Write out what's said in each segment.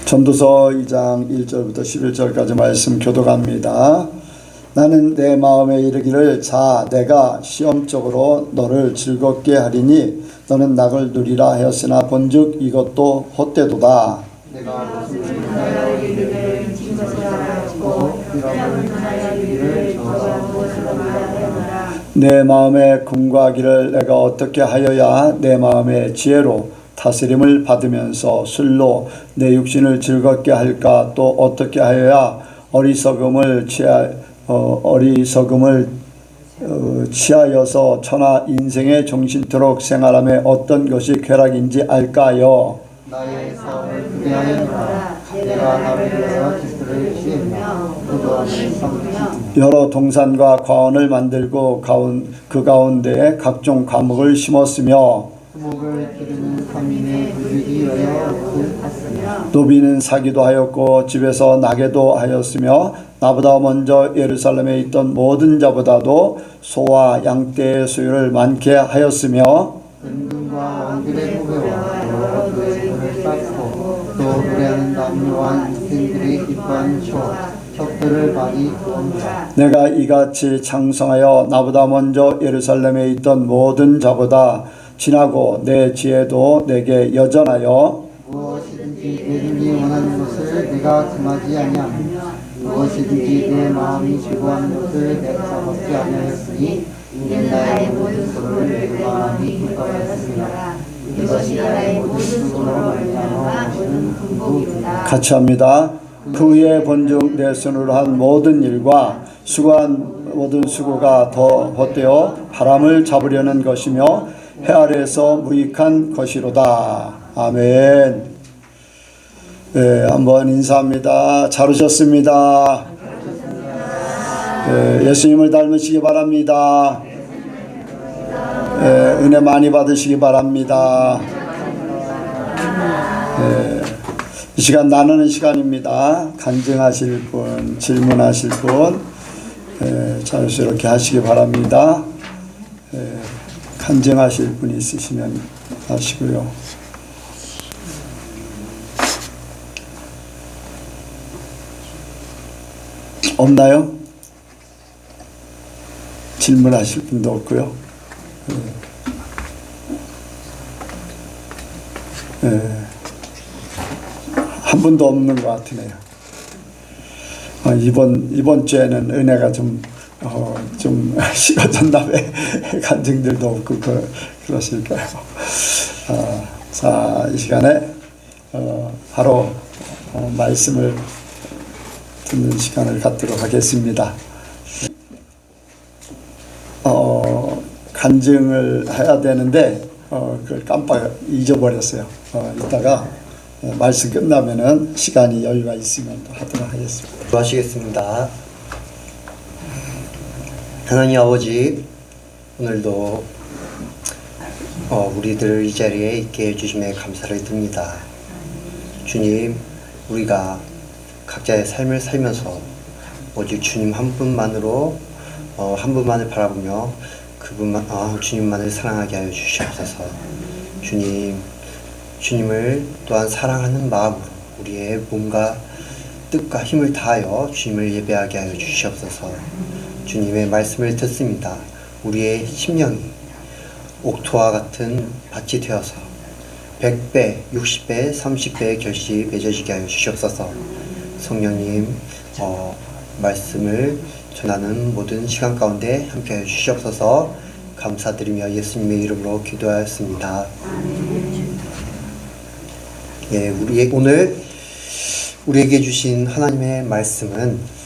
전도서 2장 1절부터 11절까지 말씀 교독합니다. 나는 내 마음에 이르기를 자 내가 시험적으로 너를 즐겁게 하리니 너는 낙을 누리라 하였으나 본즉 이것도 헛되도다. 내가 무슨 하여 이르기를 진 것을 알았고 뼈를 하여 이르기를 저와 무엇을 말하노라. 내 마음에 금과하기를 내가 어떻게 하여야 내 마음의 지혜로 다스림을 받으면서 술로 내 육신을 즐겁게 할까? 또 어떻게 하여야 어리석음을 취하여서 천하 인생의 정신토록 생활함에 어떤 것이 쾌락인지 알까요? 나의 사업을 크게 하였노라. 내가 나를 위하여 기술을 취하며 의도함을 삼으며 여러 동산과 과원을 만들고 그 가운데에 각종 과목을 심었으며 수목을 기르는 삼인의 불리기 위하여 옷을 탔으며 노비는 사기도 하였고 집에서 나게도 하였으며 나보다 먼저 예루살렘에 있던 모든 자보다도 소와 양떼의 소유를 많게 하였으며 은금과 왕들의 후배와 여러 노예들을 쌓고 또 노래하는 남녀와 인생들의 기뻐하는 척들을 많이 두었노라. 내가 이같이 창성하여 나보다 먼저 예루살렘에 있던 모든 자보다 지나고 내 지혜도 내게 여전하여 무엇이든지 내 눈이 원하는 것을 내가 금하지 아니하며 무엇이든지 내 마음이 즐거워하는 것을 내가 잡지 아니하였으니 이는 나의 모든 수고를 내 마음이 기뻐하였습니다. 이것이 나의 모든 수고로 말미암아 오는 행복이로다. 같이 합니다. 그 후에 본즉 내 손으로 한 모든 일과 수고한 모든 수고가 더 헛되어 바람을 잡으려는 것이며 해 아래에서 무익한 것이로다. 아멘. 네, 한번 인사합니다. 잘 오셨습니다. 네, 예수님을 닮으시기 바랍니다. 네, 은혜 많이 받으시기 바랍니다. 네, 이 시간 나누는 시간입니다. 간증하실 분, 질문하실 분, 자유스럽게 하시기 바랍니다. 간증하실 분이 있으시면 하시고요. 없나요? 질문하실 분도 없고요. 한 분도 없는 것 같으네요. 이번 주에는 은혜가 좀 식어졌나 왜 간증들도 없고 그러실까요? 자, 이 시간에 바로 말씀을 듣는 시간을 갖도록 하겠습니다. 간증을 해야 되는데 그걸 깜빡 잊어버렸어요. 이따가 말씀 끝나면은 시간이 여유가 있으면 또 하도록 하겠습니다. 기도하시겠습니다. 하나님 아버지, 오늘도 우리들을 이 자리에 있게 해주심에 감사를 드립니다. 주님, 우리가 각자의 삶을 살면서 오직 주님 한 분만으로 한 분만을 바라보며 주님만을 사랑하게 하여 주시옵소서. 주님을 또한 사랑하는 마음으로 우리의 몸과 뜻과 힘을 다하여 주님을 예배하게 하여 주시옵소서. 주님의 말씀을 듣습니다. 우리의 심령이 옥토와 같은 밭이 되어서 100배, 60배, 30배의 결실이 맺어지게 하여 주시옵소서. 성령님, 말씀을 전하는 모든 시간 가운데 함께하여 주시옵소서. 감사드리며 예수님의 이름으로 기도하였습니다. 예, 오늘 우리에게 주신 하나님의 말씀은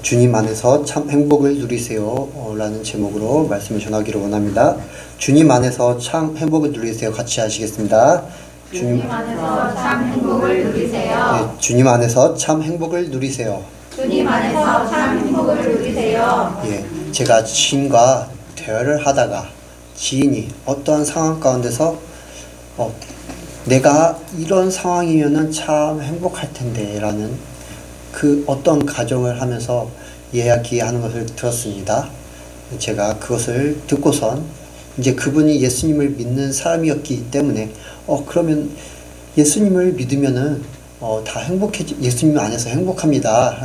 주님 안에서 참 행복을 누리세요 라는 제목으로 말씀을 전하기를 원합니다. 주님 안에서 참 행복을 누리세요. 같이 하시겠습니다. 주님 안에서 참 행복을 누리세요. 네, 주님 안에서 참 행복을 누리세요. 주님 안에서 참 행복을 누리세요. 예, 제가 지인과 대화를 하다가 지인이 어떠한 상황 가운데서 내가 이런 상황이면은 참 행복할 텐데 라는 그 어떤 가정을 하면서 이야기하는 것을 들었습니다. 제가 그것을 듣고선 이제 그분이 예수님을 믿는 사람이었기 때문에 그러면 예수님을 믿으면은 다 예수님 안에서 행복합니다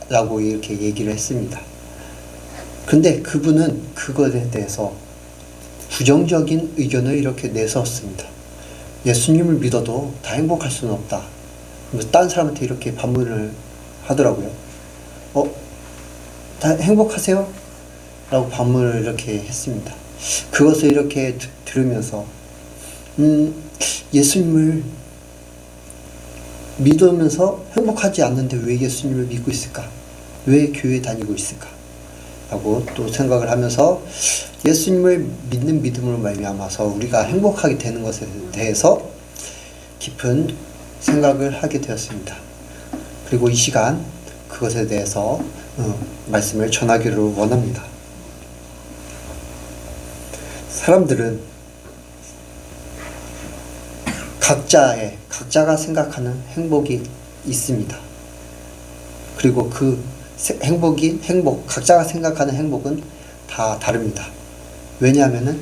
라고 이렇게 얘기를 했습니다. 근데 그분은 그것에 대해서 부정적인 의견을 이렇게 내세웠습니다. 예수님을 믿어도 다 행복할 수는 없다. 딴 사람한테 이렇게 반문을 하더라고요. 다 행복하세요? 라고 반문을 이렇게 했습니다. 그것을 이렇게 들으면서 예수님을 믿으면서 행복하지 않는데 왜 예수님을 믿고 있을까? 왜 교회 다니고 있을까? 라고 또 생각을 하면서 예수님을 믿는 믿음으로 말미암아서 우리가 행복하게 되는 것에 대해서 깊은 생각을 하게 되었습니다. 그리고 이 시간 그것에 대해서 말씀을 전하기를 원합니다. 사람들은 각자가 생각하는 행복이 있습니다. 그리고 그 각자가 생각하는 행복은 다 다릅니다. 왜냐하면은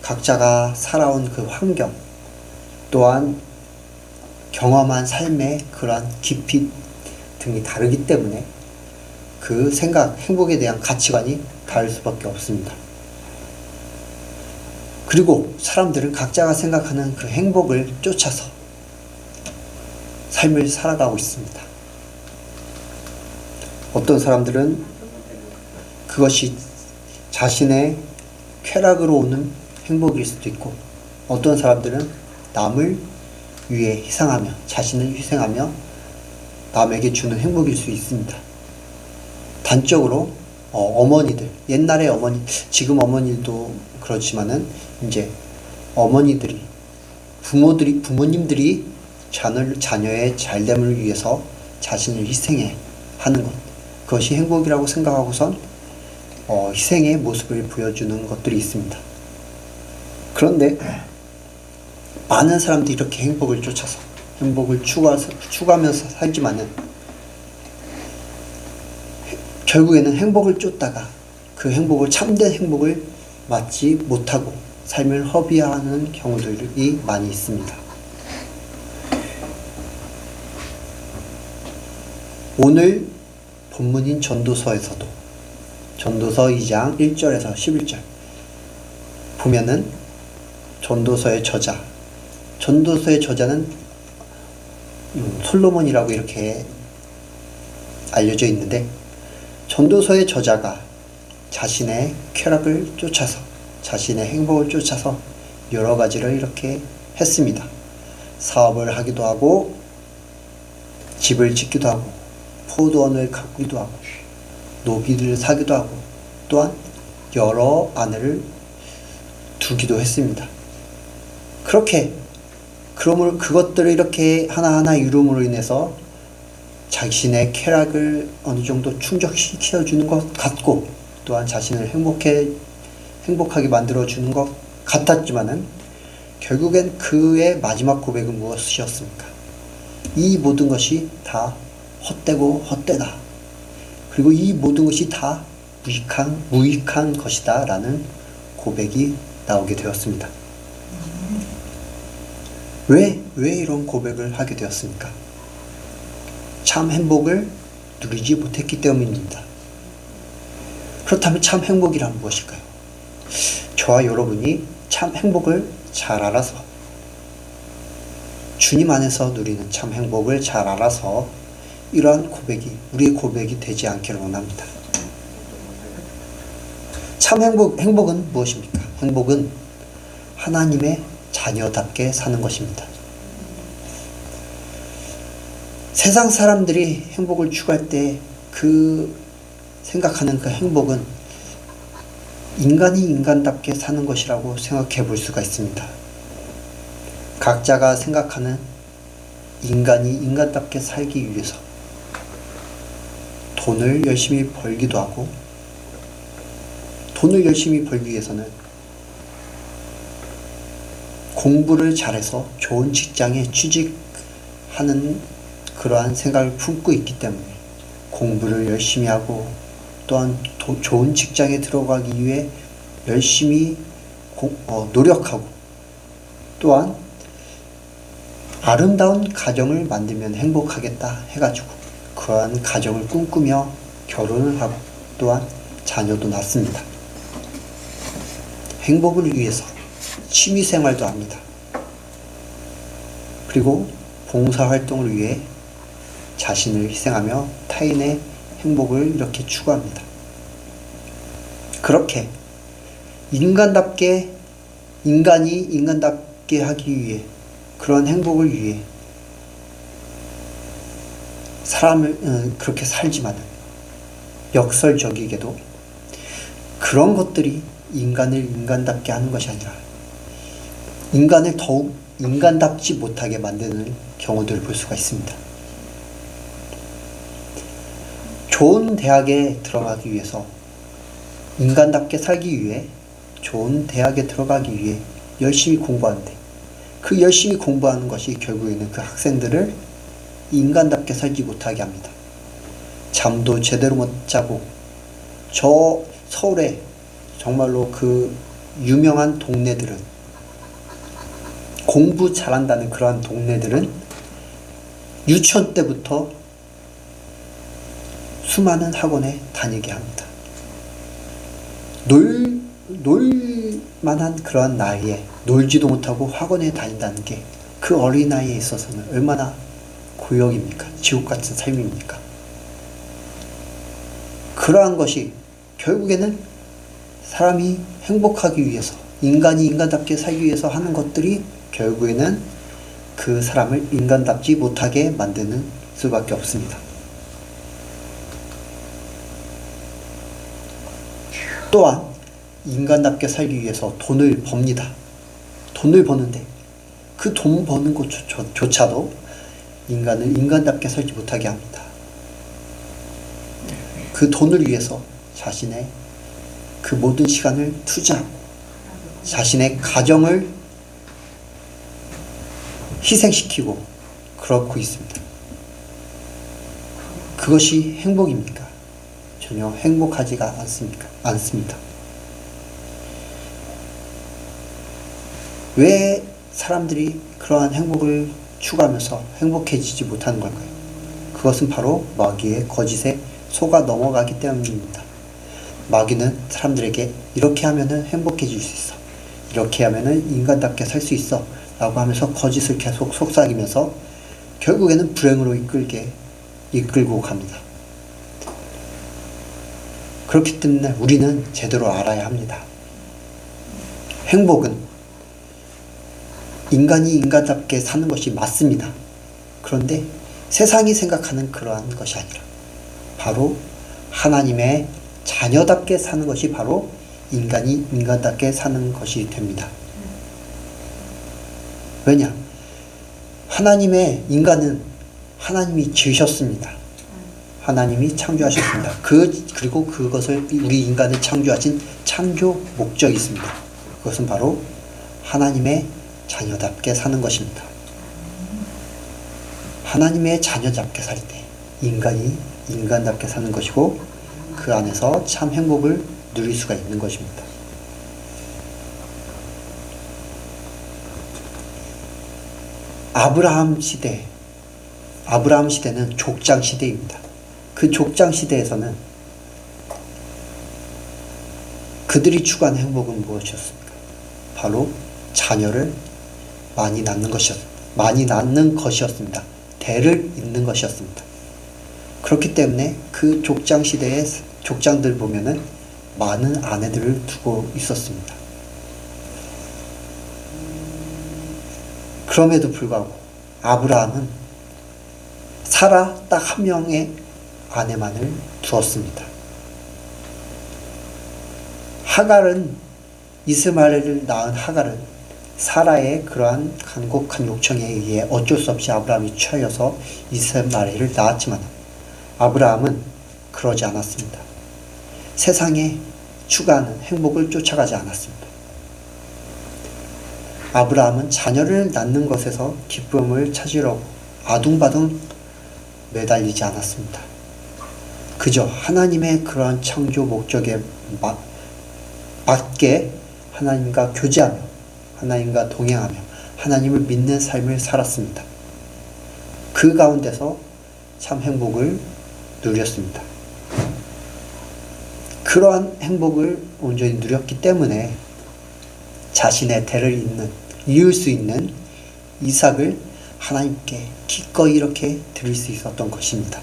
각자가 살아온 그 환경 또한 경험한 삶의 그러한 깊이 등이 다르기 때문에 그 행복에 대한 가치관이 다를 수밖에 없습니다. 그리고 사람들은 각자가 생각하는 그 행복을 쫓아서 삶을 살아가고 있습니다. 어떤 사람들은 그것이 자신의 쾌락으로 오는 행복일 수도 있고, 어떤 사람들은 남을 위해 희생하며, 자신을 희생하며 남에게 주는 행복일 수 있습니다. 단적으로 어머니들, 옛날의 지금 어머니도 그렇지만은 이제 어머니들이, 부모님들이 자녀의 잘됨을 위해서 자신을 희생해 하는 것, 그것이 행복이라고 생각하고선 희생의 모습을 보여주는 것들이 있습니다. 그런데 많은 사람들이 이렇게 행복을 쫓아서 행복을 추구하면서 살지만은 결국에는 행복을 쫓다가 그 행복을, 참된 행복을 맞지 못하고 삶을 허비하는 경우들이 많이 있습니다. 오늘 본문인 전도서에서도 전도서 2장 1절에서 11절 보면은 전도서의 저자는 솔로몬이라고 이렇게 알려져 있는데, 전도서의 저자가 자신의 쾌락을 쫓아서, 자신의 행복을 쫓아서 여러 가지를 이렇게 했습니다. 사업을 하기도 하고, 집을 짓기도 하고, 포도원을 가꾸기도 하고, 노비들을 사기도 하고, 또한 여러 아내를 두기도 했습니다. 그것들을 이렇게 하나하나 이룸으로 인해서 자신의 쾌락을 어느 정도 충족시켜주는 것 같고, 또한 자신을 행복하게 만들어주는 것 같았지만은 결국엔 그의 마지막 고백은 무엇이었습니까? 이 모든 것이 다 헛되고 헛되다. 그리고 이 모든 것이 다 무익한 것이다 라는 고백이 나오게 되었습니다. 왜 이런 고백을 하게 되었습니까? 참 행복을 누리지 못했기 때문입니다. 그렇다면 참 행복이란 무엇일까요? 저와 여러분이 참 행복을 잘 알아서, 주님 안에서 누리는 참 행복을 잘 알아서 이러한 고백이 우리의 고백이 되지 않기를 원합니다. 참 행복은 무엇입니까? 행복은 하나님의 자녀답게 사는 것입니다. 세상 사람들이 행복을 추구할 때 생각하는 그 행복은 인간이 인간답게 사는 것이라고 생각해 볼 수가 있습니다. 각자가 생각하는 인간이 인간답게 살기 위해서 돈을 열심히 벌기도 하고, 돈을 열심히 벌기 위해서는 공부를 잘해서 좋은 직장에 취직하는 그러한 생각을 품고 있기 때문에 공부를 열심히 하고, 또한 좋은 직장에 들어가기 위해 열심히 노력하고, 또한 아름다운 가정을 만들면 행복하겠다 해가지고 그러한 가정을 꿈꾸며 결혼을 하고 또한 자녀도 낳습니다. 행복을 위해서 취미생활도 합니다. 그리고 봉사활동을 위해 자신을 희생하며 타인의 행복을 이렇게 추구합니다. 그렇게 인간이 인간답게 하기 위해 그런 행복을 위해 사람을 그렇게 살지만 역설적이게도 그런 것들이 인간을 인간답게 하는 것이 아니라 인간을 더욱 인간답지 못하게 만드는 경우들을 볼 수가 있습니다. 좋은 대학에 들어가기 위해서 인간답게 살기 위해 좋은 대학에 들어가기 위해 열심히 공부하는데 그 열심히 공부하는 것이 결국에는 그 학생들을 인간답게 살지 못하게 합니다. 잠도 제대로 못 자고 저 서울에 정말로 그 유명한 동네들은 공부 잘한다는 그러한 동네들은 유치원 때부터 수많은 학원에 다니게 합니다. 놀만한 그러한 나이에 놀지도 못하고 학원에 다닌다는 게 그 어린아이에 있어서는 얼마나 고역입니까? 지옥 같은 삶입니까? 그러한 것이 결국에는 사람이 행복하기 위해서 인간이 인간답게 살기 위해서 하는 것들이 결국에는 그 사람을 인간답지 못하게 만드는 수밖에 없습니다. 또한 인간답게 살기 위해서 돈을 법니다. 돈을 버는데 그 돈 버는 것조차도 인간을 인간답게 살지 못하게 합니다. 그 돈을 위해서 자신의 그 모든 시간을 투자하고 자신의 가정을 희생시키고 그렇고 있습니다. 그것이 행복입니까? 전혀 행복하지가 않습니다. 왜 사람들이 그러한 행복을 추구하면서 행복해지지 못하는 걸까요? 그것은 바로 마귀의 거짓에 속아 넘어가기 때문입니다. 마귀는 사람들에게 이렇게 하면은 행복해질 수 있어, 이렇게 하면은 인간답게 살 수 있어 라고 하면서 거짓을 계속 속삭이면서 결국에는 불행으로 이끌고 갑니다. 그렇기 때문에 우리는 제대로 알아야 합니다. 행복은 인간이 인간답게 사는 것이 맞습니다. 그런데 세상이 생각하는 그러한 것이 아니라 바로 하나님의 자녀답게 사는 것이 바로 인간이 인간답게 사는 것이 됩니다. 왜냐? 인간은 하나님이 지으셨습니다. 하나님이 창조하셨습니다. 그리고 그것을 우리 인간을 창조하신 창조 목적이 있습니다. 그것은 바로 하나님의 자녀답게 사는 것입니다. 하나님의 자녀답게 살 때 인간이 인간답게 사는 것이고 그 안에서 참 행복을 누릴 수가 있는 것입니다. 아브라함 시대는 족장 시대입니다. 그 족장 시대에서는 그들이 추구한 행복은 무엇이었습니까? 바로 자녀를 많이 낳는 것이었습니다. 대를 잇는 것이었습니다. 그렇기 때문에 그 족장 시대의 족장들 보면은 많은 아내들을 두고 있었습니다. 그럼에도 불구하고 아브라함은 사라 딱 한 명의 아내만을 두었습니다. 이스마엘을 낳은 하갈은 사라의 그러한 간곡한 요청에 의해 어쩔 수 없이 아브라함이 취하여서 이스마엘을 낳았지만 아브라함은 그러지 않았습니다. 세상에 추구하는 행복을 쫓아가지 않았습니다. 아브라함은 자녀를 낳는 것에서 기쁨을 찾으려고 아둥바둥 매달리지 않았습니다. 그저 하나님의 그러한 창조 목적에 맞게 하나님과 교제하며 하나님과 동행하며 하나님을 믿는 삶을 살았습니다. 그 가운데서 참 행복을 누렸습니다. 그러한 행복을 온전히 누렸기 때문에 자신의 대를 이을 수 있는 이삭을 하나님께 기꺼이 이렇게 드릴 수 있었던 것입니다.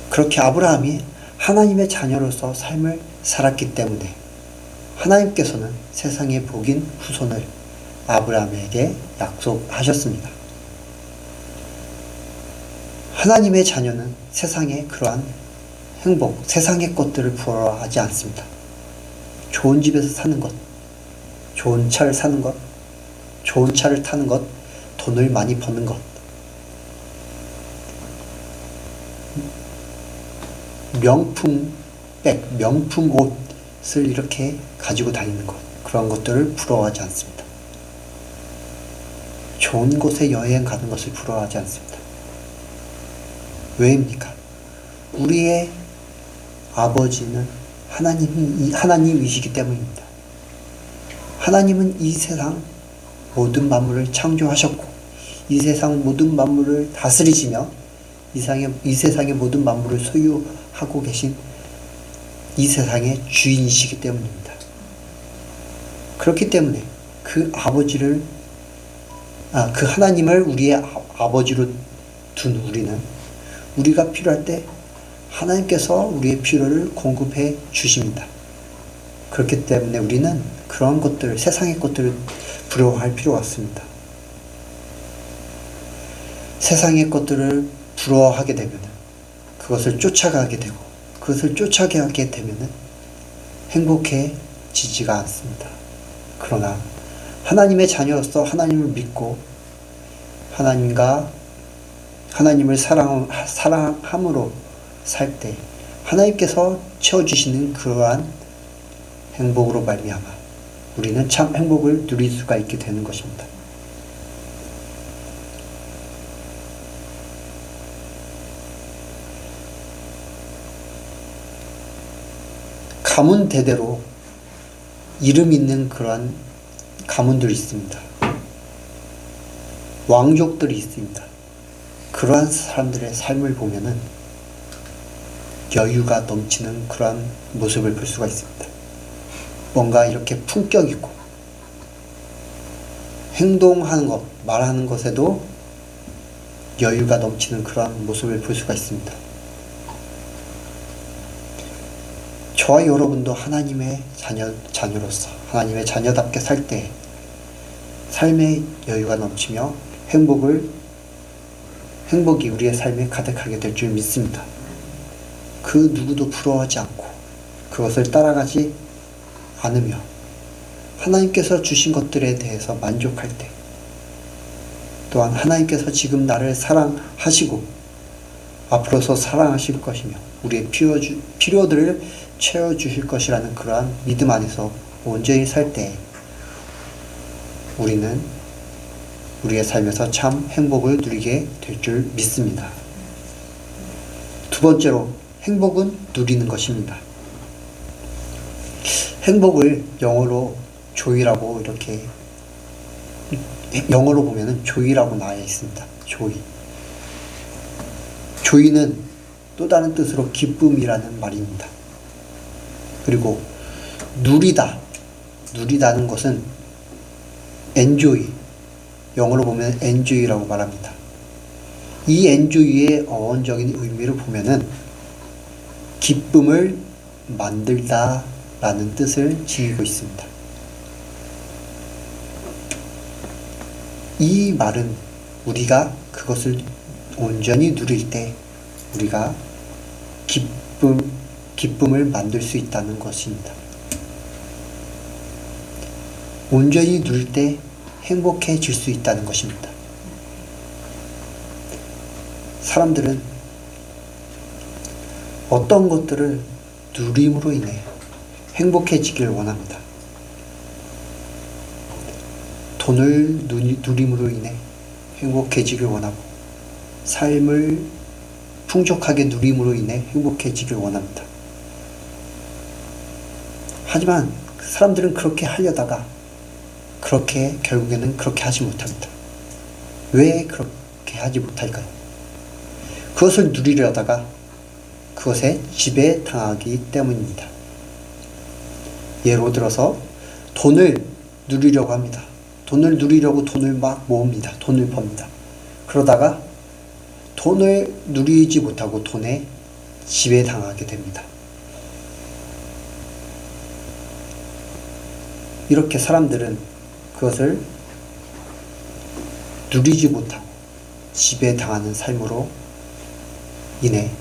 그렇게 아브라함이 하나님의 자녀로서 삶을 살았기 때문에 하나님께서는 세상의 복인 후손을 아브라함에게 약속하셨습니다. 하나님의 자녀는 세상의 그러한 행복, 세상의 것들을 부러워하지 않습니다. 좋은 집에서 사는 것, 좋은 차를 사는 것, 좋은 차를 타는 것, 돈을 많이 버는 것, 명품 백, 명품 옷을 이렇게 가지고 다니는 것, 그런 것들을 부러워하지 않습니다. 좋은 곳에 여행 가는 것을 부러워하지 않습니다. 왜입니까? 우리의 아버지는 하나님이시기 때문입니다. 하나님은 이 세상 모든 만물을 창조하셨고 이 세상 모든 만물을 다스리시며 이 세상의 모든 만물을 소유하고 계신 이 세상의 주인이시기 때문입니다. 그렇기 때문에 그 하나님을 우리의 아버지로 둔 우리는 우리가 필요할 때 하나님께서 우리의 필요를 공급해 주십니다. 그렇기 때문에 우리는 그런 것들, 세상의 것들을 부러워할 필요가 없습니다. 세상의 것들을 부러워하게 되면 그것을 쫓아가게 되고 그것을 쫓아가게 되면 행복해지지가 않습니다. 그러나 하나님의 자녀로서 하나님을 믿고 하나님을 사랑함으로 살 때 하나님께서 채워주시는 그러한 행복으로 말미암아 우리는 참 행복을 누릴 수가 있게 되는 것입니다. 가문 대대로 이름 있는 그러한 가문들이 있습니다. 왕족들이 있습니다. 그러한 사람들의 삶을 보면은 여유가 넘치는 그러한 모습을 볼 수가 있습니다. 뭔가 이렇게 품격 있고 행동하는 것, 말하는 것에도 여유가 넘치는 그러한 모습을 볼 수가 있습니다. 저와 여러분도 하나님의 자녀로서 하나님의 자녀답게 살 때 삶의 여유가 넘치며 행복이 우리의 삶에 가득하게 될 줄 믿습니다. 그 누구도 부러워하지 않고 그것을 따라가지 않으며 하나님께서 주신 것들에 대해서 만족할 때 또한 하나님께서 지금 나를 사랑하시고 앞으로서 사랑하실 것이며 우리의 필요들을 채워주실 것이라는 그러한 믿음 안에서 온전히 살 때 우리는 우리의 삶에서 참 행복을 누리게 될 줄 믿습니다. 두 번째로 행복은 누리는 것입니다. 행복을 영어로 조이라고 이렇게 영어로 보면은 조이라고 나와 있습니다. 조이는 또 다른 뜻으로 기쁨이라는 말입니다. 그리고 누리다는 것은 enjoy, 영어로 보면 enjoy라고 말합니다. 이 enjoy의 어원적인 의미를 보면은 기쁨을 만들다 라는 뜻을 지니고 있습니다. 이 말은 우리가 그것을 온전히 누릴 때 우리가 기쁨을 만들 수 있다는 것입니다. 온전히 누릴 때 행복해질 수 있다는 것입니다. 사람들은 어떤 것들을 누림으로 인해 행복해지길 원합니다. 돈을 누림으로 인해 행복해지길 원하고 삶을 풍족하게 누림으로 인해 행복해지길 원합니다. 하지만 사람들은 그렇게 하려다가 결국에는 그렇게 하지 못합니다. 왜 그렇게 하지 못할까요? 그것을 누리려다가 그것에 지배당하기 때문입니다. 예로 들어서 돈을 누리려고 합니다. 돈을 누리려고 돈을 막 모읍니다. 돈을 법니다. 그러다가 돈을 누리지 못하고 돈에 지배당하게 됩니다. 이렇게 사람들은 그것을 누리지 못하고 지배당하는 삶으로 인해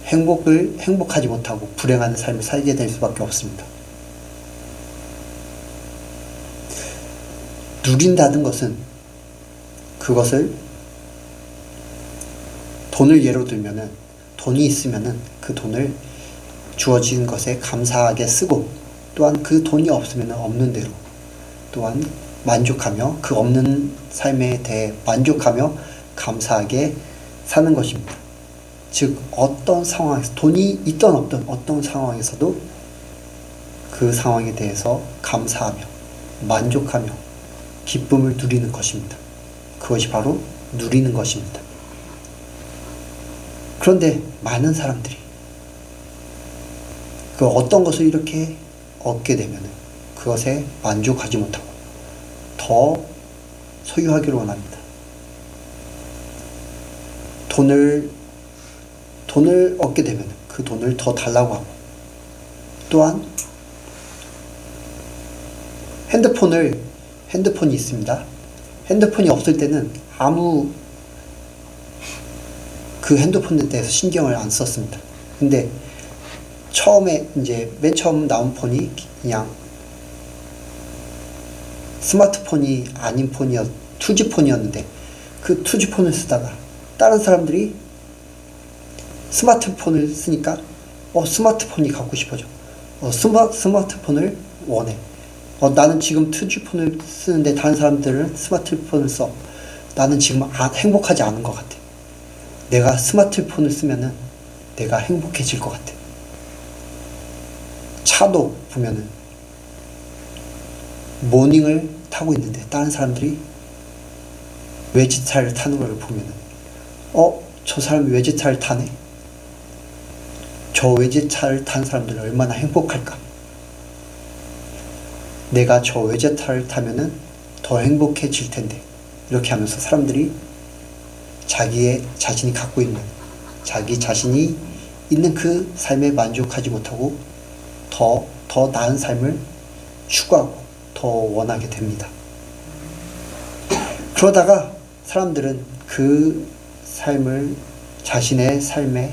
행복하지 못하고 불행한 삶을 살게 될 수밖에 없습니다. 누린다는 것은 그것을 돈을 예로 들면은 돈이 있으면은 그 돈을 주어진 것에 감사하게 쓰고 또한 그 돈이 없으면 없는 대로 또한 만족하며 그 없는 삶에 대해 만족하며 감사하게 사는 것입니다. 즉 어떤 상황에서 돈이 있던 없던 어떤 상황에서도 그 상황에 대해서 감사하며 만족하며 기쁨을 누리는 것입니다. 그것이 바로 누리는 것입니다. 그런데 많은 사람들이 그 어떤 것을 이렇게 얻게 되면 그것에 만족하지 못하고 더 소유하기를 원합니다. 돈을 얻게 되면 그 돈을 더 달라고 하고 또한 핸드폰이 있습니다. 핸드폰이 없을 때는 아무 그 핸드폰에 대해서 신경을 안 썼습니다. 근데 맨 처음 나온 폰이 그냥 스마트폰이 아닌 2G 폰이었는데 그 2G 폰을 쓰다가 다른 사람들이 스마트폰을 쓰니까 스마트폰이 갖고 싶어져. 스마트폰을 원해. 나는 지금 2G 폰을 쓰는데 다른 사람들은 스마트폰을 써. 나는 지금 행복하지 않은 것 같아. 내가 스마트폰을 쓰면은 내가 행복해질 것 같아. 차도 보면은 모닝을 타고 있는데 다른 사람들이 외제차를 타는 걸 보면은 저 사람이 외제차를 타네. 저 외제차를 탄 사람들은 얼마나 행복할까. 내가 저 외제차를 타면은 더 행복해질 텐데. 이렇게 하면서 사람들이 자신이 갖고 있는 자기 자신이 있는 그 삶에 만족하지 못하고 더 나은 삶을 추구하고 더 원하게 됩니다. 그러다가 사람들은 그 자신의 삶의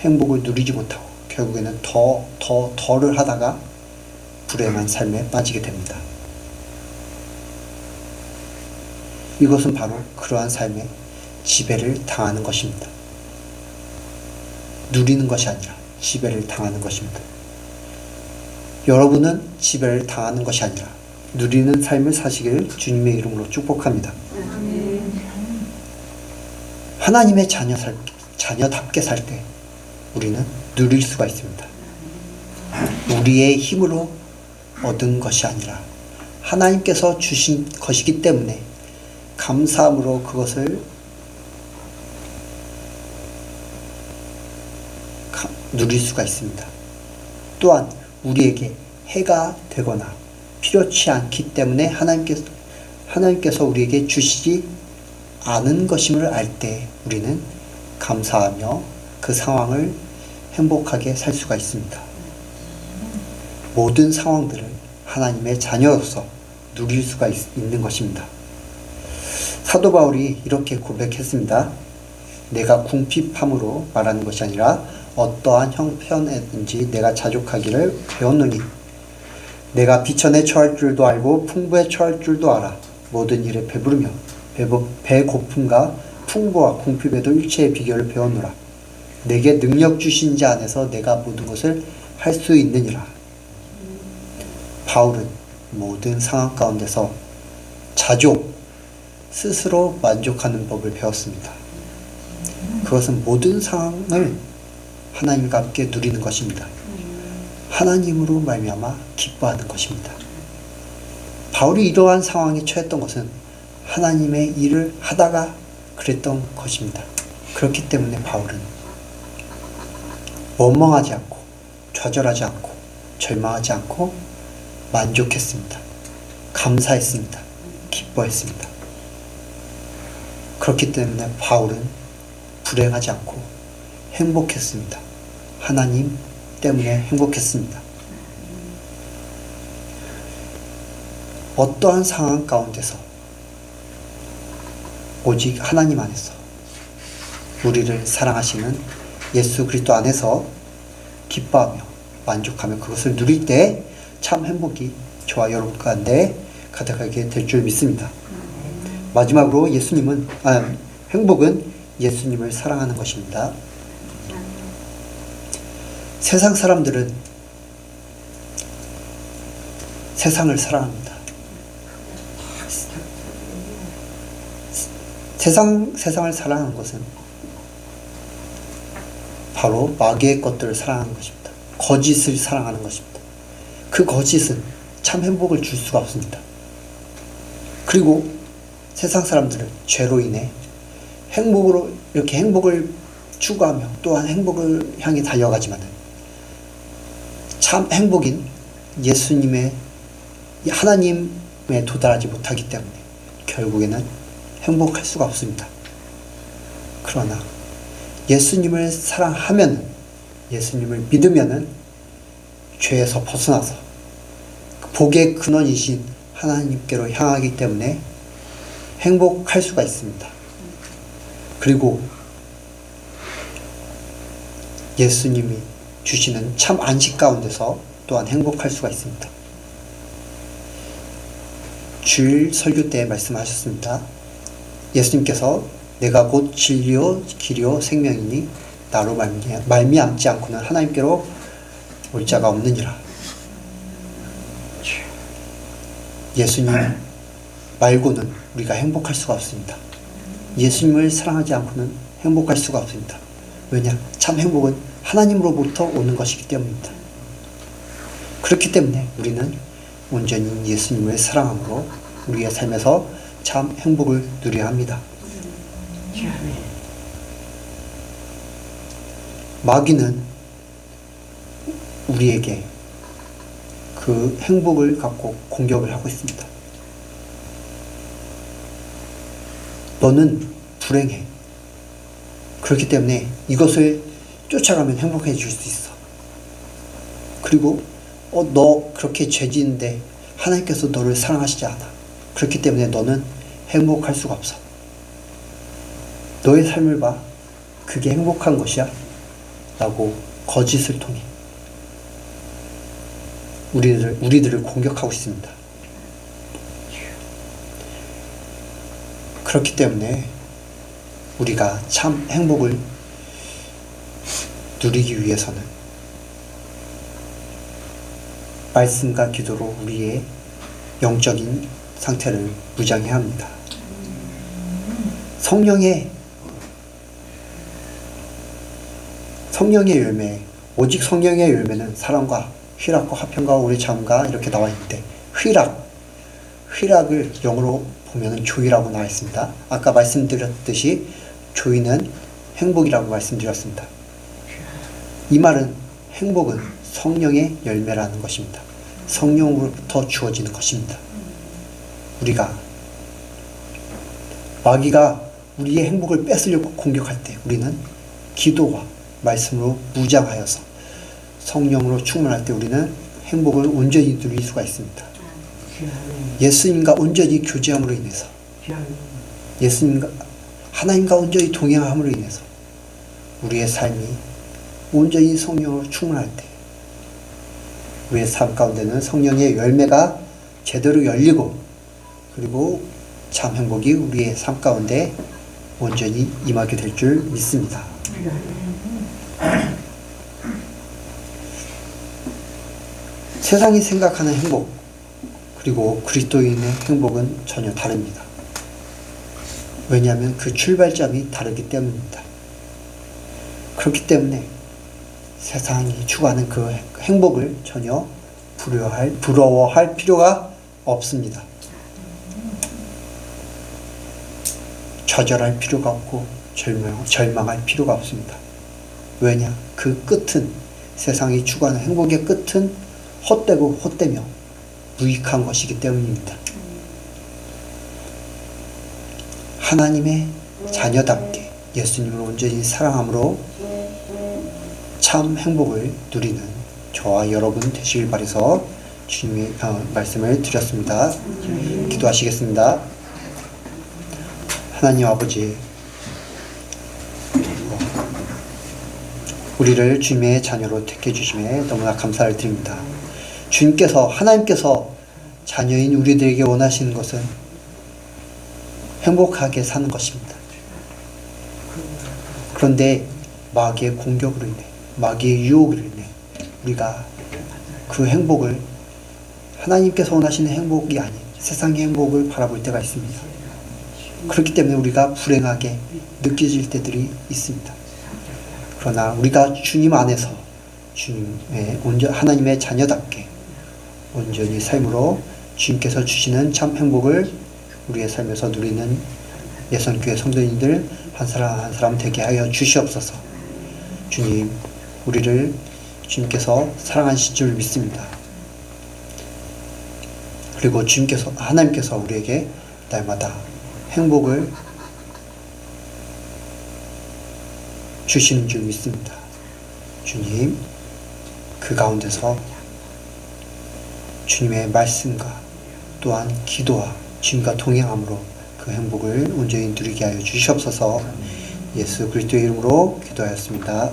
행복을 누리지 못하고 결국에는 덜을 하다가 불행한 삶에 빠지게 됩니다. 이것은 바로 그러한 삶에 지배를 당하는 것입니다. 누리는 것이 아니라 지배를 당하는 것입니다. 여러분은 지배를 당하는 것이 아니라 누리는 삶을 사시기를 주님의 이름으로 축복합니다. 하나님의 자녀답게 살 때 우리는 누릴 수가 있습니다. 우리의 힘으로 얻은 것이 아니라 하나님께서 주신 것이기 때문에 감사함으로 그것을 누릴 수가 있습니다. 또한 우리에게 해가 되거나 필요치 않기 때문에 하나님께서 우리에게 주시지 않은 것임을 알 때 우리는 감사하며 그 상황을 행복하게 살 수가 있습니다. 모든 상황들을 하나님의 자녀로서 누릴 수가 있는 것입니다. 사도 바울이 이렇게 고백했습니다. 내가 궁핍함으로 말하는 것이 아니라 어떠한 형편에든지 내가 자족하기를 배웠노니 내가 비천에 처할 줄도 알고 풍부에 처할 줄도 알아. 모든 일에 배부르며 배고픔과 풍부와 궁핍에도 일체의 비결을 배웠노라. 내게 능력 주신 자 안에서 내가 모든 것을 할 수 있느니라. 바울은 모든 상황 가운데서 스스로 만족하는 법을 배웠습니다. 그것은 모든 상황을 하나님과 함께 누리는 것입니다. 하나님으로 말미암아 기뻐하는 것입니다. 바울이 이러한 상황에 처했던 것은 하나님의 일을 하다가 그랬던 것입니다. 그렇기 때문에 바울은 원망하지 않고 좌절하지 않고 절망하지 않고 만족했습니다. 감사했습니다. 기뻐했습니다. 그렇기 때문에 바울은 불행하지 않고 행복했습니다. 하나님 때문에 행복했습니다. 어떠한 상황 가운데서 오직 하나님 안에서 우리를 사랑하시는 예수 그리스도 안에서 기뻐하며 만족하며 그것을 누릴 때 참 행복이 저와 여러분 가운데 가득하게 될 줄 믿습니다. 마지막으로 행복은 예수님을 사랑하는 것입니다. 세상 사람들은 세상을 사랑합니다. 세상을 사랑하는 것은 바로 마귀의 것들을 사랑하는 것입니다. 거짓을 사랑하는 것입니다. 그 거짓은 참 행복을 줄 수가 없습니다. 그리고 세상 사람들은 죄로 인해 이렇게 행복을 추구하며 또한 행복을 향해 달려가지만 참 행복인 예수님의 하나님에 도달하지 못하기 때문에 결국에는 행복할 수가 없습니다. 그러나 예수님을 사랑하면, 예수님을 믿으면 죄에서 벗어나서 복의 근원이신 하나님께로 향하기 때문에 행복할 수가 있습니다. 그리고 예수님이 주시는 참 안식 가운데서 또한 행복할 수가 있습니다. 주일 설교 때 말씀하셨습니다. 예수님께서 내가 곧 진리요 길이요 생명이니 나로 말미암지 않고는 하나님께로 올 자가 없느니라. 예수님 말고는 우리가 행복할 수가 없습니다. 예수님을 사랑하지 않고는 행복할 수가 없습니다. 왜냐? 참 행복은 하나님으로부터 오는 것이기 때문입니다. 그렇기 때문에 우리는 온전히 예수님을 사랑함으로 우리의 삶에서 참 행복을 누려야 합니다. 마귀는 우리에게 그 행복을 갖고 공격을 하고 있습니다. 너는 불행해. 그렇기 때문에 이것을 쫓아가면 행복해질 수 있어. 그리고 너 그렇게 죄 짓는데 하나님께서 너를 사랑하시지 않아. 그렇기 때문에 너는 행복할 수가 없어. 너의 삶을 봐. 그게 행복한 것이야? 라고 거짓을 통해 우리들을 공격하고 있습니다. 그렇기 때문에 우리가 참 행복을 누리기 위해서는 말씀과 기도로 우리의 영적인 상태를 무장해야 합니다. 성령의 열매, 오직 성령의 열매는 사랑과 희락과 화평과 오래 참과 이렇게 나와 있는데 희락을 영어로 보면은 조이라고 나와 있습니다. 아까 말씀드렸듯이 조이는 행복이라고 말씀드렸습니다. 이 말은 행복은 성령의 열매라는 것입니다. 성령으로부터 주어지는 것입니다. 마귀가 우리의 행복을 뺏으려고 공격할 때 우리는 기도와 말씀으로 무장하여서 성령으로 충만할 때 우리는 행복을 온전히 누릴 수가 있습니다. 예수님과 온전히 교제함으로 인해서, 하나님과 온전히 동행함으로 인해서 우리의 삶이 온전히 성령으로 충만할 때 우리의 삶 가운데는 성령의 열매가 제대로 열리고, 그리고 참 행복이 우리의 삶 가운데 온전히 임하게 될 줄 믿습니다. 세상이 생각하는 행복, 그리고 그리스도인의 행복은 전혀 다릅니다. 왜냐하면 그 출발점이 다르기 때문입니다. 그렇기 때문에 세상이 추구하는 그 행복을 전혀 부러워할 필요가 없습니다. 좌절할 필요가 없고 절망할 필요가 없습니다. 왜냐? 그 끝은, 세상이 추구하는 행복의 끝은 헛되고 헛되며 무익한 것이기 때문입니다. 하나님의 자녀답게 예수님을 온전히 사랑함으로 참 행복을 누리는 저와 여러분 되시길 바라서 주님의 말씀을 드렸습니다. 기도하시겠습니다. 하나님 아버지, 우리를 주님의 자녀로 택해 주심에 너무나 감사를 드립니다. 하나님께서 자녀인 우리들에게 원하시는 것은 행복하게 사는 것입니다. 그런데 마귀의 공격으로 인해, 마귀의 유혹으로 인해 우리가 그 행복을, 하나님께서 원하시는 행복이 아닌 세상의 행복을 바라볼 때가 있습니다. 그렇기 때문에 우리가 불행하게 느껴질 때들이 있습니다. 그러나 우리가 주님 안에서 하나님의 자녀답게 온전히 삶으로 주님께서 주시는 참 행복을 우리의 삶에서 누리는 예선교회 성도님들 한 사람 한 사람 되게 하여 주시옵소서. 주님, 우리를 주님께서 사랑하실 줄 믿습니다. 그리고 하나님께서 우리에게 날마다 행복을 주시는 줄 믿습니다. 주님, 그 가운데서 주님의 말씀과 또한 기도와 주님과 동행함으로 그 행복을 온전히 누리게 하여 주시옵소서. 예수 그리스도의 이름으로 기도하였습니다.